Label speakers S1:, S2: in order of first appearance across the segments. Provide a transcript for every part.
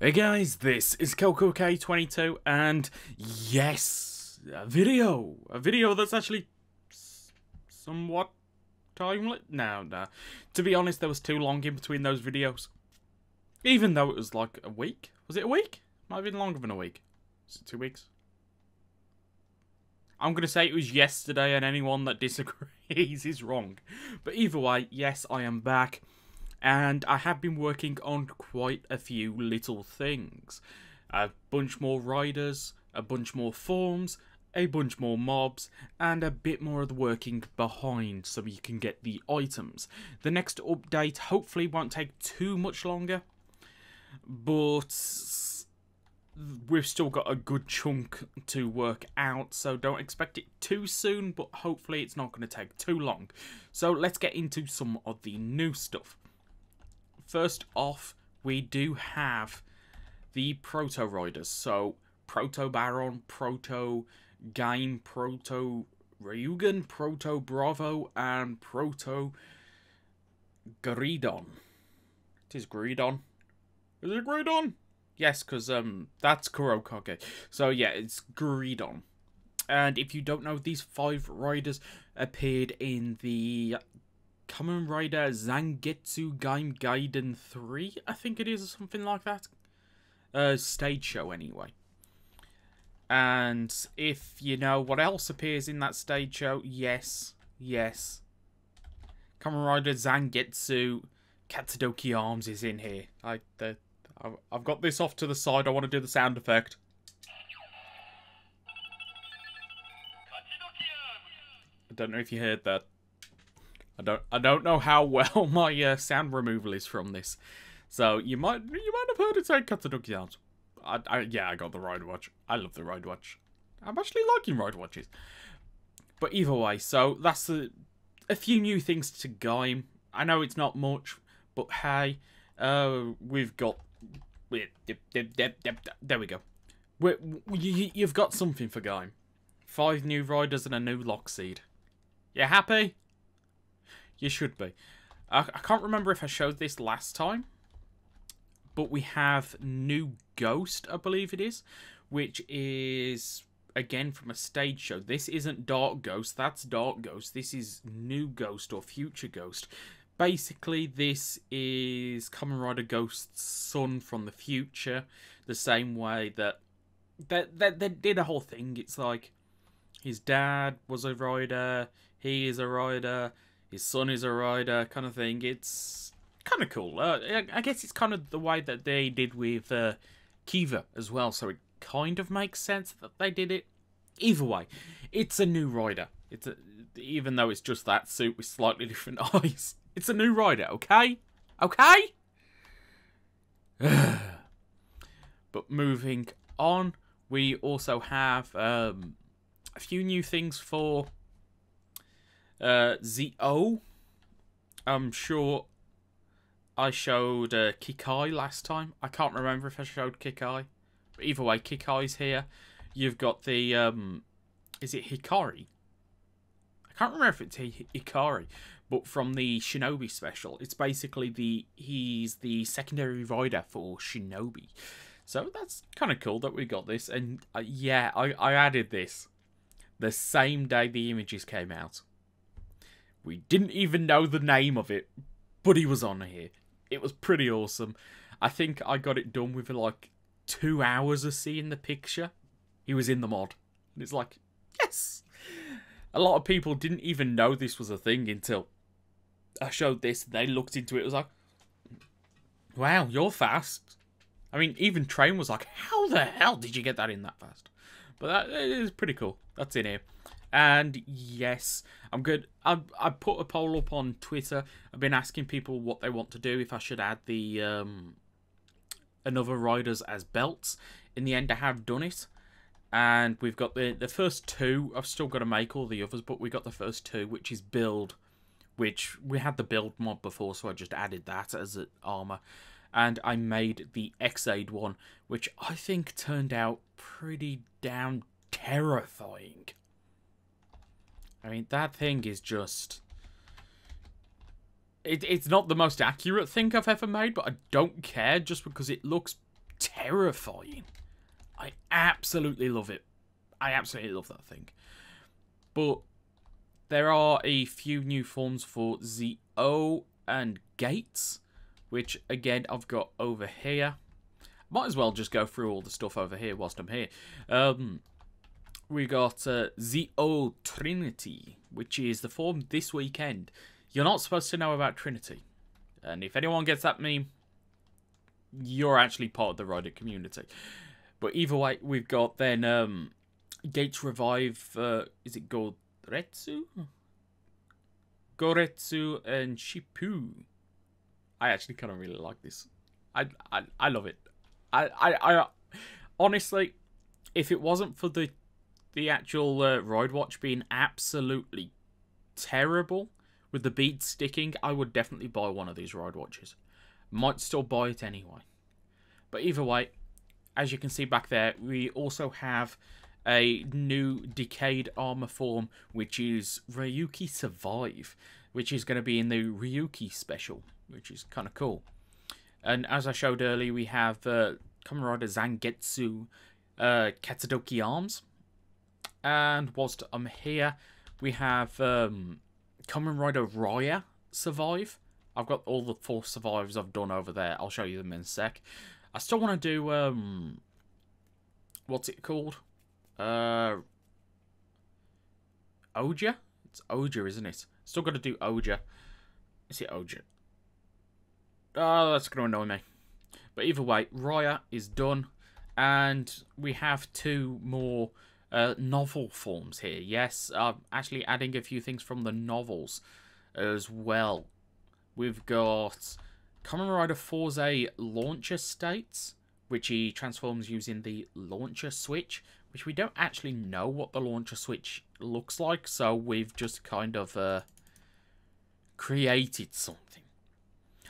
S1: Hey guys, this is Kelco K22, and yes, a video that's actually somewhat timely. No. To be honest, there was too long in between those videos. Even though it was like a week. Was it a week? Might have been longer than a week. Is it 2 weeks? I'm going to say it was yesterday, and anyone that disagrees is wrong. But either way, yes, I am back. And I have been working on quite a few little things. A bunch more riders, a bunch more forms, a bunch more mobs, and a bit more of the working behind so you can get the items. The next update hopefully won't take too much longer, but we've still got a good chunk to work out, so don't expect it too soon, but hopefully it's not going to take too long. So let's get into some of the new stuff. First off, we do have the Proto Riders. So, Proto Baron, Proto Game, Proto Ryugen, Proto Bravo, and Proto Gridon. It is Gridon. Is it Gridon? Yes, because that's Kurokage. So, yeah, it's Gridon. And if you don't know, these 5 riders appeared in the Kamen Rider Zangetsu Game Gaiden 3, I think it is, or something like that. Stage show, anyway. And if you know what else appears in that stage show, yes. Kamen Rider Zangetsu Katsudoki Arms is in here. I've got this off to the side. I want to do the sound effect. I don't know if you heard that. I don't know how well my sound removal is from this, so you might have heard it say Katsudoki Arms. Yeah, I got the Ride Watch. I love the Ride Watch. I'm actually liking Ride Watches. But either way, so that's a few new things to Gaim. I know it's not much, but hey, we've got there we go. You've got something for Gaim. 5 new riders and a new lock seed. You happy? You should be. I can't remember if I showed this last time, but we have new Ghost, I believe it is, which is, again, from a stage show. This isn't Dark Ghost, that's Dark Ghost. This is new Ghost or Future Ghost. Basically, this is Kamen Rider Ghost's son from the future, the same way that they did a whole thing. It's like his dad was a rider, he is a rider, his son is a rider, kind of thing. It's kind of cool. I guess it's kind of the way that they did with Kiva as well, so it kind of makes sense that they did it. Either way, it's a new rider. Even though it's just that suit with slightly different eyes. It's a new rider, okay? Okay? But moving on, we also have a few new things for ZO. I'm sure I showed Kikai last time. I can't remember if I showed Kikai. But either way, Kikai's here. You've got the, is it Hikari? I can't remember if it's Ikari. But from the Shinobi special, it's basically he's the secondary rider for Shinobi. So that's kind of cool that we got this. And yeah, I added this the same day the images came out. We didn't even know the name of it, but he was on here. It was pretty awesome. I think I got it done with like 2 hours of seeing the picture. He was in the mod. And it's like, yes! A lot of people didn't even know this was a thing until I showed this. They looked into it. It was like, wow, you're fast. I mean, even Train was like, how the hell did you get that in that fast? But that is pretty cool. That's in here. And yes, I'm good. I put a poll up on Twitter. I've been asking people what they want to do, if I should add the another riders as belts. In the end, I have done it. And we've got the first 2. I've still got to make all the others, but we got the first 2, which is build. Which we had the build mod before, so I just added that as an armor. And I made the X-Aid one, which I think turned out pretty damn terrifying. I mean, that thing is just... It's not the most accurate thing I've ever made, but I don't care just because it looks terrifying. I absolutely love it. I absolutely love that thing. But there are a few new forms for ZO and Gates, which again I've got over here. Might as well just go through all the stuff over here whilst I'm here. We got ZO Trinity, which is the form this weekend. You're not supposed to know about Trinity. And if anyone gets that meme, you're actually part of the Rider community. But either way, we've got then Gates Revive, is it Goretsu? Goretsu and Shippu. I actually kind of really like this. I love it. I honestly, if it wasn't for the actual Ride Watch being absolutely terrible with the beads sticking, I would definitely buy one of these Ride Watches. Might still buy it anyway. But either way, as you can see back there, we also have a new Decayed Armor form, which is Ryuki Survive, which is going to be in the Ryuki special, which is kind of cool. And as I showed earlier, we have Kamen Rider Zangetsu Katsudoki Arms. And whilst I'm here, we have Kamen Rider Raya Survive. I've got all the 4 survives I've done over there. I'll show you them in a sec. I still want to do, what's it called? Oja? It's Oja, isn't it? Still got to do Oja. Is it Oja? Oh, that's going to annoy me. But either way, Raya is done. And we have 2 more novel forms here. Yes, I'm actually adding a few things from the novels as well. We've got Kamen Rider Forze Launcher States, which he transforms using the Launcher Switch, which we don't actually know what the Launcher Switch looks like, so we've just kind of created something.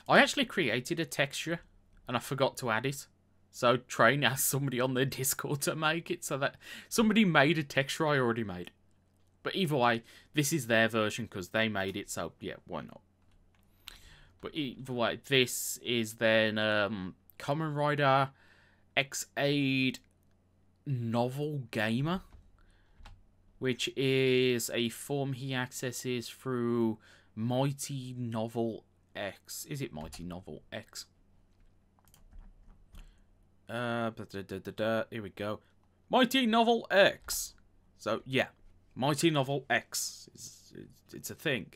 S1: I actually created a texture, and I forgot to add it. So Train asked somebody on their Discord to make it, so that somebody made a texture I already made. But either way, this is their version because they made it, so yeah, why not? But either way, this is then Kamen Rider X-Aid Novel Gamer, which is a form he accesses through Mighty Novel X. Is it Mighty Novel X? Here we go. Mighty Novel X. So yeah, Mighty Novel X. It's a thing.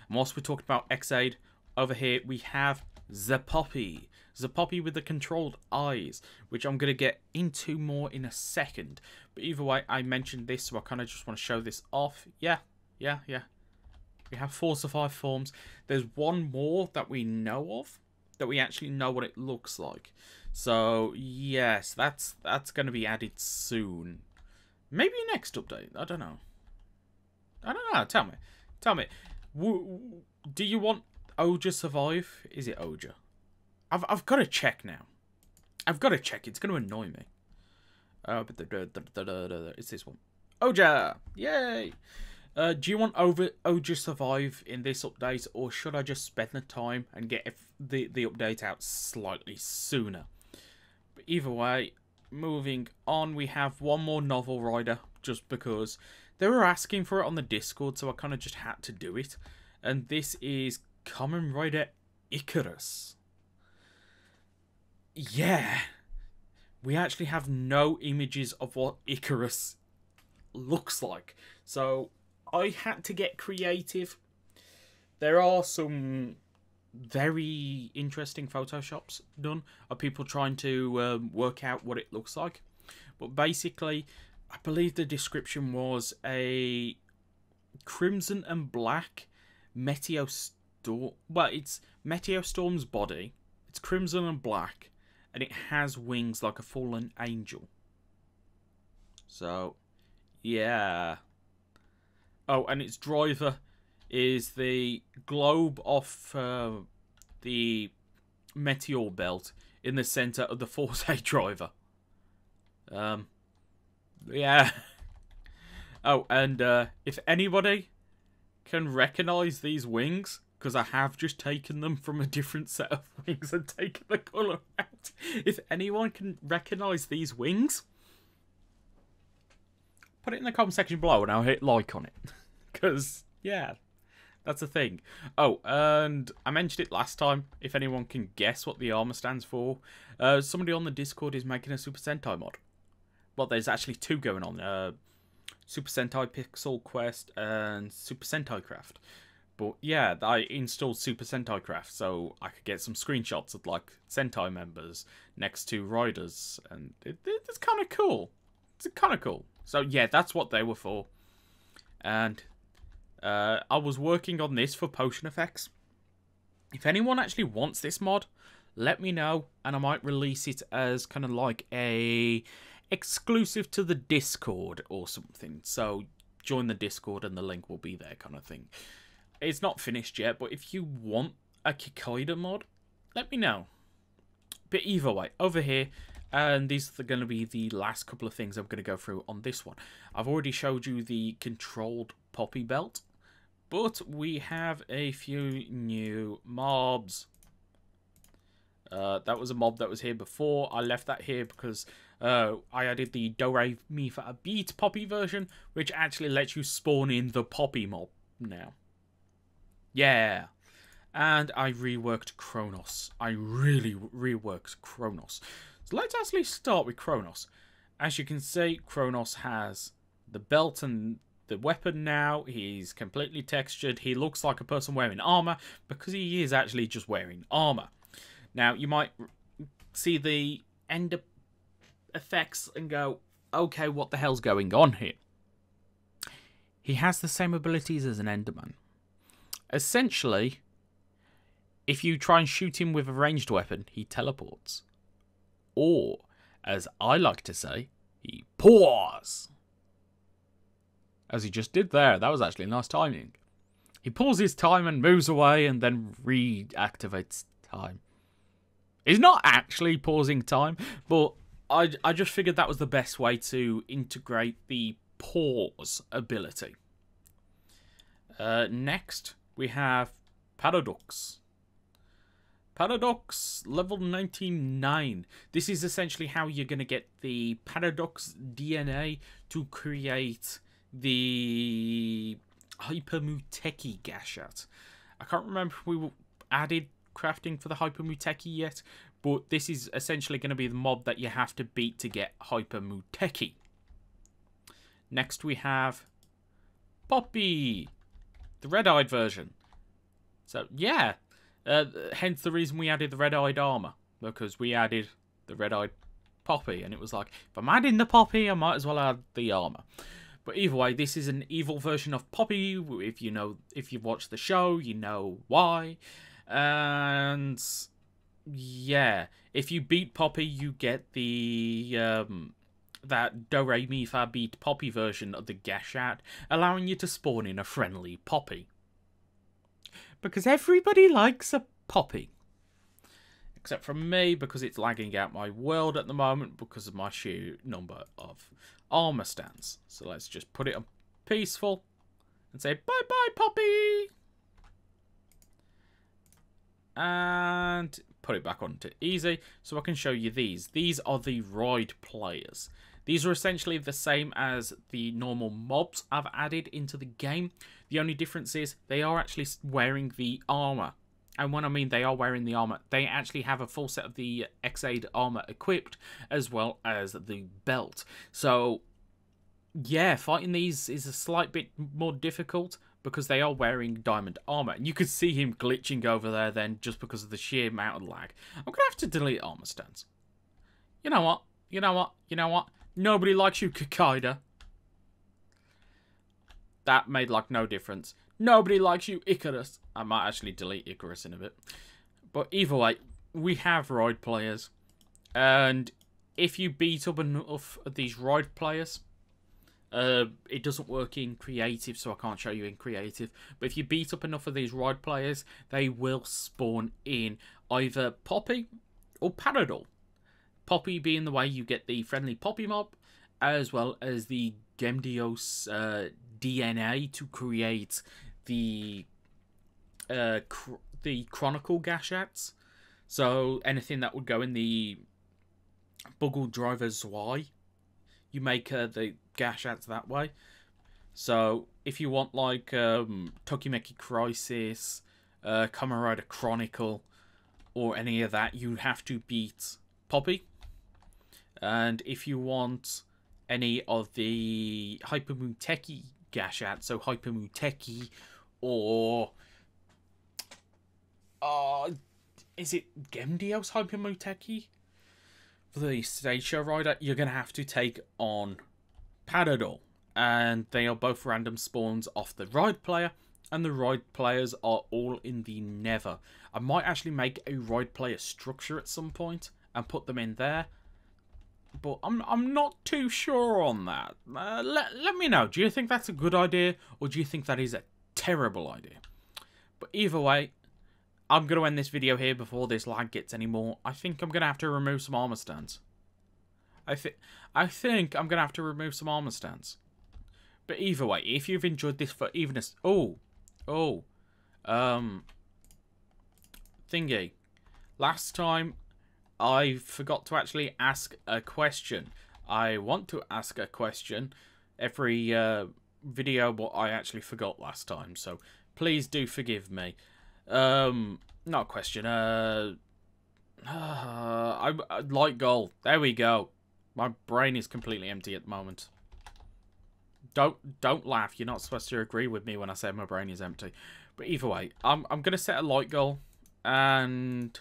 S1: And whilst we're talking about X-Aid, over here we have the Poppy. The Poppy with the controlled eyes, which I'm going to get into more in a second. But either way, I mentioned this, so I kind of just want to show this off. Yeah. We have 4 survive forms. There's one more that we know of, that we actually know what it looks like. So, yes, that's going to be added soon. Maybe next update. I don't know. Tell me. Do you want Oja Survive? Is it Oja? I've got to check now. I've got to check. It's going to annoy me. It's this one. Oja! Yay! Do you want Oja Survive in this update, or should I just spend the time and get the update out slightly sooner? But either way, moving on, we have one more novel rider, just because they were asking for it on the Discord, so I kind of just had to do it. And this is Kamen Rider Icarus. Yeah, we actually have no images of what Icarus looks like, so I had to get creative. There are some very interesting photoshops done of people trying to work out what it looks like, but basically I believe the description was a crimson and black Meteostorm. Well, it's Meteostorm's body, it's crimson and black, and it has wings like a fallen angel. So yeah. Oh, and its driver is the globe off the meteor belt in the center of the Force A driver. Yeah. Oh, and if anybody can recognize these wings, because I have just taken them from a different set of wings and taken the colour out. If anyone can recognise these wings, put it in the comment section below and I'll hit like on it. Because, yeah, that's a thing. Oh, and I mentioned it last time. If anyone can guess what the armour stands for, somebody on the Discord is making a Super Sentai mod. Well, there's actually two going on. Super Sentai Pixel Quest and Super Sentai Craft. But yeah, I installed Super Sentai Craft so I could get some screenshots of like Sentai members next to riders, and it's kind of cool. It's kind of cool. So yeah, that's what they were for. And I was working on this for Potion Effects. If anyone actually wants this mod, let me know, and I might release it as kind of like a exclusive to the Discord or something. So join the Discord and the link will be there, kind of thing. It's not finished yet, but if you want a Kikaida mod, let me know. But either way, over here, and these are going to be the last couple of things I'm going to go through on this one. I've already showed you the controlled Poppy belt, but we have a few new mobs. That was a mob that was here before. I left that here because I added the Do-Re-Mi Fa Beat Poppy version, which actually lets you spawn in the Poppy mob now. Yeah. And I reworked Chronos. I really reworked Chronos. So let's actually start with Chronos. As you can see, Chronos has the belt and the weapon now. He's completely textured. He looks like a person wearing armor because he is actually just wearing armor. Now, you might see the end effects and go, okay, what the hell's going on here? He has the same abilities as an Enderman. Essentially, if you try and shoot him with a ranged weapon, he teleports. Or, as I like to say, he pours. As he just did there. That was actually nice timing. He pulls his time and moves away and then reactivates time. He's not actually pausing time, but I just figured that was the best way to integrate the pause ability. Next, we have Paradox. Paradox level 99. This is essentially how you're going to get the Paradox DNA to create the Hypermuteki Gashat. I can't remember if we added crafting for the Hypermuteki yet, but this is essentially going to be the mob that you have to beat to get Hypermuteki. Next we have Poppy, the red-eyed version. So yeah, hence the reason we added the red-eyed armor, because we added the red-eyed Poppy, and it was like, if I'm adding the Poppy, I might as well add the armor. But either way, this is an evil version of Poppy. If you've watched the show, you know why. And yeah, if you beat Poppy, you get the that Do-Re-Mi Fa Beat Poppy version of the Gashat, allowing you to spawn in a friendly Poppy. Because everybody likes a Poppy. Except for me, because it's lagging out my world at the moment because of my sheer number of armor stands. So let's just put it on peaceful and say bye-bye, Poppy! And put it back onto easy so I can show you these. These are the ride players. These are essentially the same as the normal mobs I've added into the game. The only difference is they are actually wearing the armor. And when I mean they are wearing the armor, they actually have a full set of the X-Aid armor equipped, as well as the belt. So, yeah, fighting these is a slight bit more difficult because they are wearing diamond armor. And you could see him glitching over there then just because of the sheer amount of lag. I'm going to have to delete armor stands. You know what? You know what? You know what? Nobody likes you, Kikaida. That made like no difference. Nobody likes you, Icarus. I might actually delete Icarus in a bit. But either way, we have ride players. And if you beat up enough of these ride players, it doesn't work in creative, so I can't show you in creative. But if you beat up enough of these ride players, they will spawn in either Poppy or Paradol. Poppy being the way you get the friendly Poppy mob, as well as the Gemdios DNA to create the the Chronicle gashats. So anything that would go in the Buggle Driver's Y, you make the gashats that way. So if you want like Tokimeki Crisis, Kamen Rider Chronicle, or any of that, you have to beat Poppy. And if you want any of the Hypermuteki gashats, so Hypermuteki or is it Gemdio's Hypermuteki for the Stage Show Rider, you're gonna have to take on Panadol, and they are both random spawns off the Ride player, and the Ride players are all in the Nether. I might actually make a Ride player structure at some point and put them in there, but I'm not too sure on that. Let me know. Do you think that's a good idea, or do you think that is a terrible idea? But either way, I'm going to end this video here before this lag gets any more. I think I'm going to have to remove some armor stands. I think I'm going to have to remove some armor stands. But either way, if you've enjoyed this for evenness... Thingy. Last time, I forgot to actually ask a question. I want to ask a question every video, but I actually forgot last time. So please do forgive me. Not a question. Light goal. There we go. My brain is completely empty at the moment. Don't laugh. You're not supposed to agree with me when I say my brain is empty. But either way, I'm gonna set a light goal, and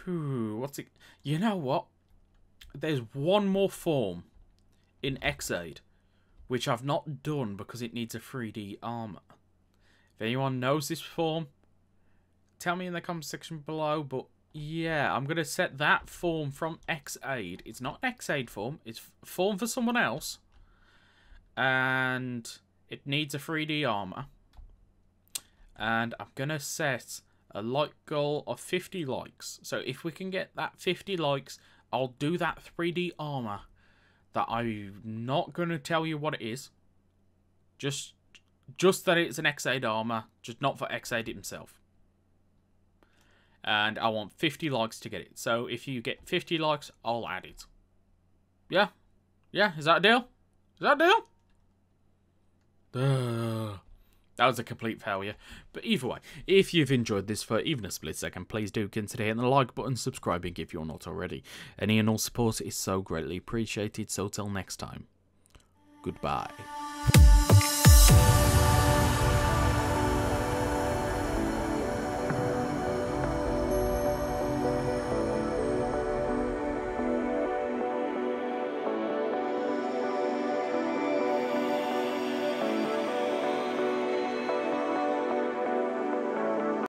S1: what's it? You know what? There's one more form in Xaid which I've not done because it needs a 3D armor. If anyone knows this form, tell me in the comment section below. But yeah, I'm going to set that form from Xaid. It's not an Xaid form. It's a form for someone else. And it needs a 3D armor. And I'm going to set a like goal of 50 likes. So if we can get that 50 likes, I'll do that 3D armor. That I'm not going to tell you what it is. Just that it's an Xaid armor. Just not for Xaid himself. And I want 50 likes to get it. So if you get 50 likes, I'll add it. Yeah? Yeah? Is that a deal? Is that a deal? That was a complete failure. But either way, if you've enjoyed this for even a split second, please do consider hitting the like button, subscribing if you're not already. Any and all support is so greatly appreciated. So till next time, goodbye.